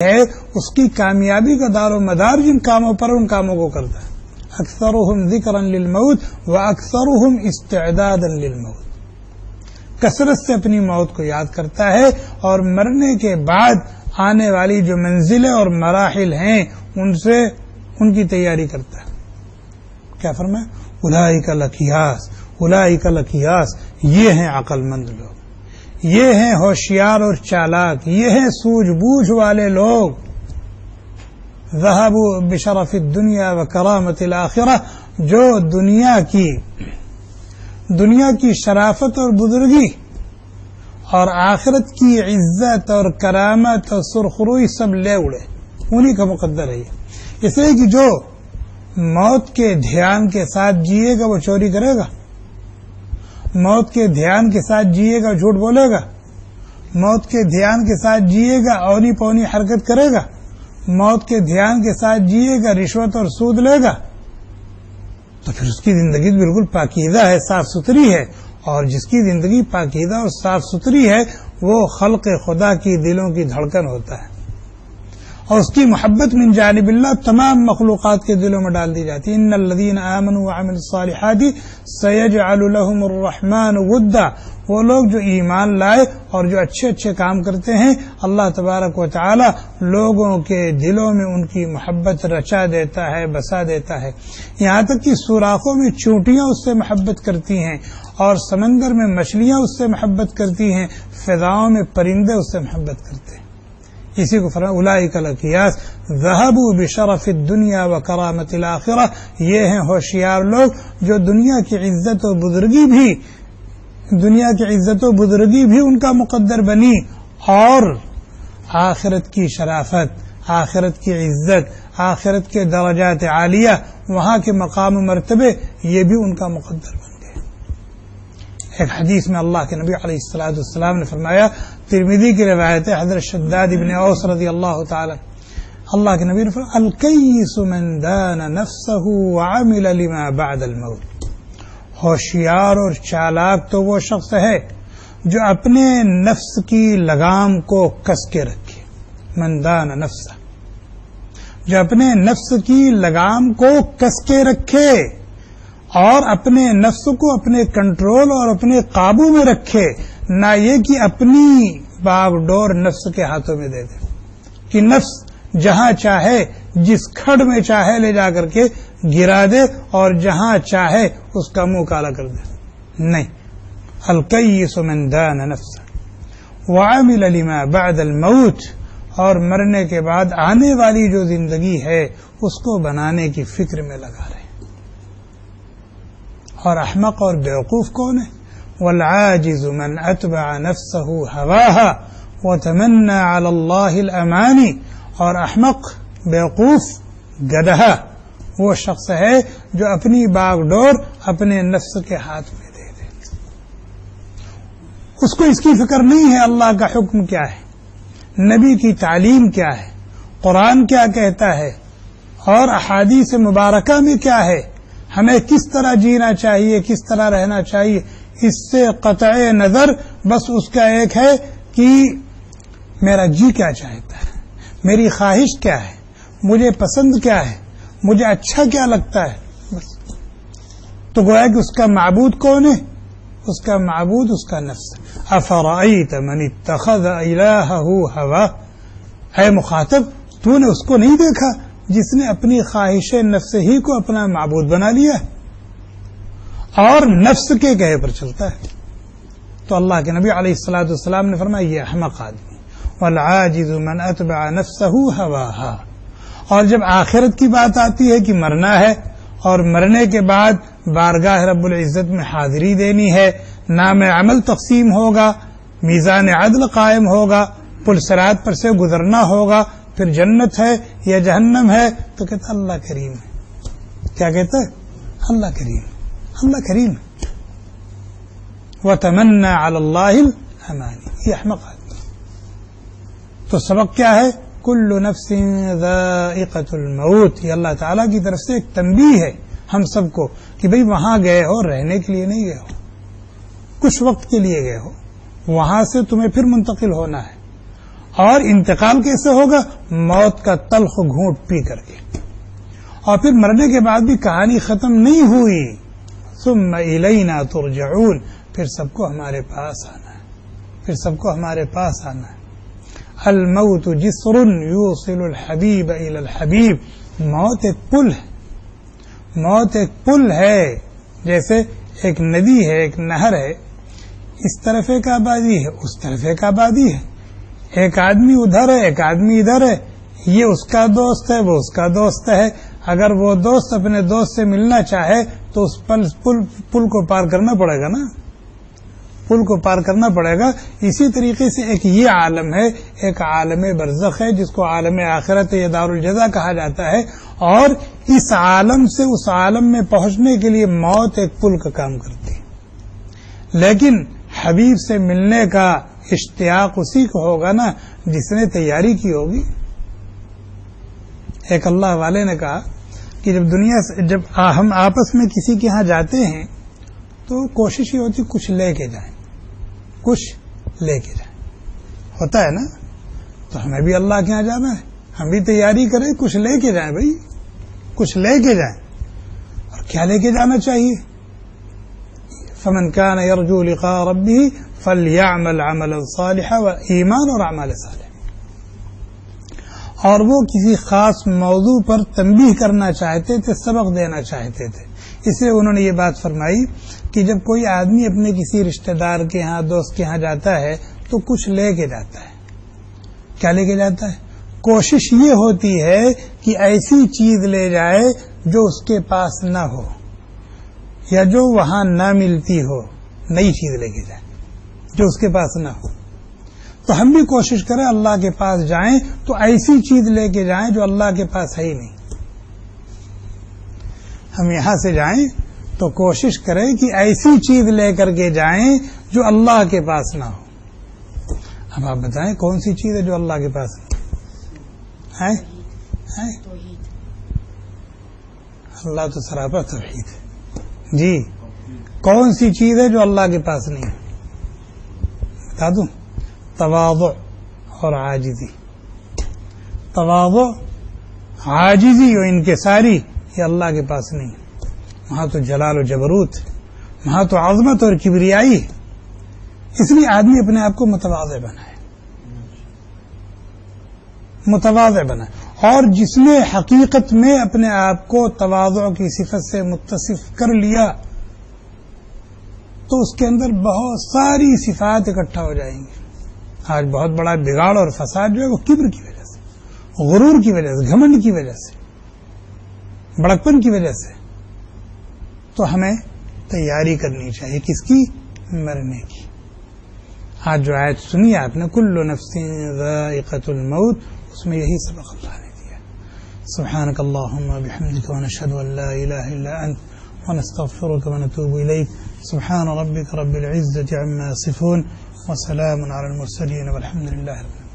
ہے اس کی کامیابی کا دار و مدار جن کاموں پر ان کاموں کو کرتا ہے. اکثرهم ذکرا للموت واکثرهم استعدادا للموت. کثرت سے اپنی موت کو یاد کرتا ہے اور مرنے کے بعد آنے والی جو منزلیں اور مراحل ہیں ان کی تیاری کرتا ہے. کیا فرمایا؟ اولئک الاکیاس، اولئک الاکیاس، یہ ہیں عقل مند لوگ، یہ ہیں ہوشیار اور چالاک، یہ ہیں سوجھ بوجھ والے لوگ. ذهبوا بشرف الدنیا وکرامت الآخرہ، جو دنیا کی شرافت اور بزرگی اور آخرت کی عزت اور کرامت اور سرخروئی سب لے اڑے، انہی کا مقدر ہے. اس لیے کہ جو موت کے دھیان کے ساتھ جیے گا وہ چوری کرے گا، موت کے دھیان کے ساتھ جیے گا جھوٹ بولے گا، موت کے دھیان کے ساتھ جیے گا اونی پونی حرکت کرے گا، موت کے دھیان کے ساتھ جیے گا رشوت اور سود لے گا. تو پھر اس کی زندگی بالکل پاکیزہ ہے، صاف ستھری ہے. اور جس کی زندگی پاکیزہ اور صاف ستھری ہے وہ خلق خدا کی دلوں کی دھڑکن ہوتا ہے، اور اس کی محبت من جانب اللہ تمام مخلوقات کے دلوں میں ڈال دی جاتی ہے. ان الذین آمنوا وعملوا الصالحات سیجعل لهم الرحمن ودا. وہ لوگ جو ایمان لائے اور جو اچھے اچھے کام کرتے ہیں، اللہ تبارک و تعالی لوگوں کے دلوں میں ان کی محبت رچا دیتا ہے، بسا دیتا ہے. یہاں تک کہ سوراخوں میں چونٹیاں اس سے محبت کرتی ہیں، اور سمندر میں مچھلیاں اس سے محبت کرتی ہیں، فضاؤں میں پرندے اس سے محبت کرتے ہیں. اسی کو فرمایا اولئک الاکیاس ذهبوا بشرف الدنیا وکرامت الآخرہ. یہ ہیں ہوشیار لوگ جو دنیا کی عزت و بزرگی بھی ان کا مقدر بنی، اور آخرت کی شرافت، آخرت کی عزت، آخرت کے درجات عالیہ، وہاں کے مقام و مرتبے، یہ بھی ان کا مقدر بن گئے. ایک حدیث میں اللہ کے نبی علیہ الصلوۃ والسلام نے فرمایا، ترمذی کی روایت ہے، حضرت شداد ابن اوس رضی اللہ تعالی، اللہ کے نبی نے فرمایا الکیس من دان نفسه وعمل لما بعد الموت. ہوشیار اور چالاک تو وہ شخص ہے جو اپنے نفس کی لگام کو کس کے رکھے. من دان نفسه، جو اپنے نفس کی لگام کو کس کے رکھے اور اپنے نفس کو اپنے کنٹرول اور اپنے قابو میں رکھے، نہ یہ کہ اپنی باغ ڈور نفس کے ہاتھوں میں دے دے کہ نفس جہاں چاہے جس کھڑ میں چاہے لے جا کر کے گرا دے اور جہاں چاہے اس کا منہ کالا کر دے. نہیں، الکیس من دان نفسه وعمل لما بعد الموت، اور مرنے کے بعد آنے والی جو زندگی ہے اس کو بنانے کی فکر میں لگا رہے. اور احمق اور بیوقوف کون ہے؟ والعاجز من اتبع نفسه هواها وتمنى على الله الامانی. اور احمق، بیوقوف، گدھا وہ شخص ہے جو اپنی باغ ڈور اپنے نفس کے ہاتھ میں دے دے. اس کو اس کی فکر نہیں ہے اللہ کا حکم کیا ہے، نبی کی تعلیم کیا ہے، قرآن کیا کہتا ہے، اور احادیث مبارکہ میں کیا ہے، ہمیں کس طرح جینا چاہیے، کس طرح رہنا چاہیے. اس سے قطع نظر بس اس کا ایک ہے کہ میرا جی کیا چاہتا ہے، میری خواہش کیا ہے، مجھے پسند کیا ہے، مجھے اچھا کیا لگتا ہے. بس تو گویا کہ اس کا معبود کون ہے؟ اس کا معبود اس کا نفس. افرأیت من اتخذ الہہ ہوا. اے مخاطب، تو نے اس کو نہیں دیکھا جس نے اپنی خواہش نفس ہی کو اپنا معبود بنا لیا اور نفس کے کہے پر چلتا ہے. تو اللہ کے نبی علیہ الصلوۃ والسلام نے فرمایا یہ احمق آدمی. والعاجز من اتبع نفسه هواها. اور جب آخرت کی بات آتی ہے کہ مرنا ہے اور مرنے کے بعد بارگاہ رب العزت میں حاضری دینی ہے، نام عمل تقسیم ہوگا، میزان عدل قائم ہوگا، پل صراط پر سے گزرنا ہوگا، پھر جنت ہے یا جہنم ہے، تو کہتا اللہ کریم ہے. کیا کہتا ہے؟ اللہ کریم، اللہ کریم. وَتَمَنَّى عَلَى اللَّهِ الْأَمَانِ. یہ احمق آدمی. تو سبق کیا ہے؟ کل نفس ذائقۃ الموت. یہ اللہ تعالیٰ کی طرف سے ایک تنبیہ ہے ہم سب کو کہ بھئی وہاں گئے ہو، رہنے کے لیے نہیں گئے ہو، کچھ وقت کے لیے گئے ہو، وہاں سے تمہیں پھر منتقل ہونا ہے. اور انتقال کیسے ہوگا؟ موت کا تلخ گھونٹ پی کر کے. اور پھر مرنے کے بعد بھی کہانی ختم نہیں ہوئی. ثم الینا ترجعون، پھر سب کو ہمارے پاس آنا ہے، پھر سب کو ہمارے پاس آنا ہے. الموت جسر یوصل الحبیب الی الحبیب، موت ایک پل ہے، موت ایک پل ہے. جیسے ایک ندی ہے، ایک نہر ہے، اس طرف ایک آبادی ہے، اس طرف ایک آبادی ہے. ایک آدمی ادھر ہے، ایک آدمی ادھر ہے، یہ اس کا دوست ہے، وہ اس کا دوست ہے. اگر وہ دوست اپنے دوست سے ملنا چاہے تو اس پل کو پار کرنا پڑے گا نا، پل کو پار کرنا پڑے گا. اسی طریقے سے ایک یہ عالم ہے، ایک عالم برزخ ہے جس کو عالم آخرت یا دار الجزا کہا جاتا ہے. اور اس عالم سے اس عالم میں پہنچنے کے لیے موت ایک پل کا کام کرتی ہے. لیکن حبیب سے ملنے کا اشتیاق اسی کو ہوگا نا جس نے تیاری کی ہوگی. ایک اللہ والے نے کہا کہ جب ہم آپس میں کسی کے ہاں جاتے ہیں تو کوشش یہ ہوتی کچھ لے کے جائیں، کچھ لے کے جائیں. ہوتا ہے نا؟ تو ہمیں بھی اللہ کے ہاں جانا ہے، ہم بھی تیاری کریں، کچھ لے کے جائیں بھائی، کچھ لے کے جائیں. اور کیا لے کے جانا چاہیے؟ فمن كان يرجو لقاء ربه فليعمل عملا صالحا وإيمان اور اعمال صالح. اور وہ کسی خاص موضوع پر تنبیہ کرنا چاہتے تھے، سبق دینا چاہتے تھے. اس لیے انہوں نے یہ بات فرمائی کہ جب کوئی آدمی اپنے کسی رشتہ دار کے ہاں، دوست کے ہاں جاتا ہے تو کچھ لے کے جاتا ہے. کیا لے کے جاتا ہے؟ کوشش یہ ہوتی ہے کہ ایسی چیز لے جائے جو اس کے پاس نہ ہو یا جو وہاں نہ ملتی ہو. نئی چیز لے کے جائے جو اس کے پاس نہ ہو. تو ہم بھی کوشش کریں اللہ کے پاس جائیں تو ایسی چیز لے کے جائیں جو اللہ کے پاس ہے ہی نہیں. ہم یہاں سے جائیں تو کوشش کریں کہ ایسی چیز لے کر کے جائیں جو اللہ کے پاس نہ ہو. اب آپ بتائیں کون سی چیز ہے جو اللہ کے پاس ہے؟ اللہ تو سراپا توحید ہے. جی کون سی چیز ہے جو اللہ کے پاس نہیں ہے؟ بتا دوں، تواضع اور عاجزی. تواضع، عاجزی اور انکساری یہ اللہ کے پاس نہیں. وہاں تو جلال و جبروت، وہاں تو عظمت اور کبریائی. اس لیے آدمی اپنے آپ کو متواضع بنائے، متواضع بنائے. اور جس نے حقیقت میں اپنے آپ کو تواضع کی صفت سے متصف کر لیا تو اس کے اندر بہت ساری صفات اکٹھا ہو جائیں گی. آج بہت بڑا بگاڑ اور فساد جو ہے وہ کبر کی وجہ سے، غرور کی وجہ سے، گھمنڈ کی وجہ سے، بڑکپن کی وجہ سے. تو ہمیں تیاری کرنی چاہیے کس کی؟ مرنے کی. آج جو آیت سنی آپ نے، کل نفس ذائقۃ الموت، اس میں یہی سبق اللہ نے دیا. سبحانک اللہم وبحمدک ونشہد ان لا الہ الا انت ونستغفرک ونتوب الیک. سبحان ربک رب العزة عما یصفون وسلام علی المرسلین والحمد للہ رب العالمین.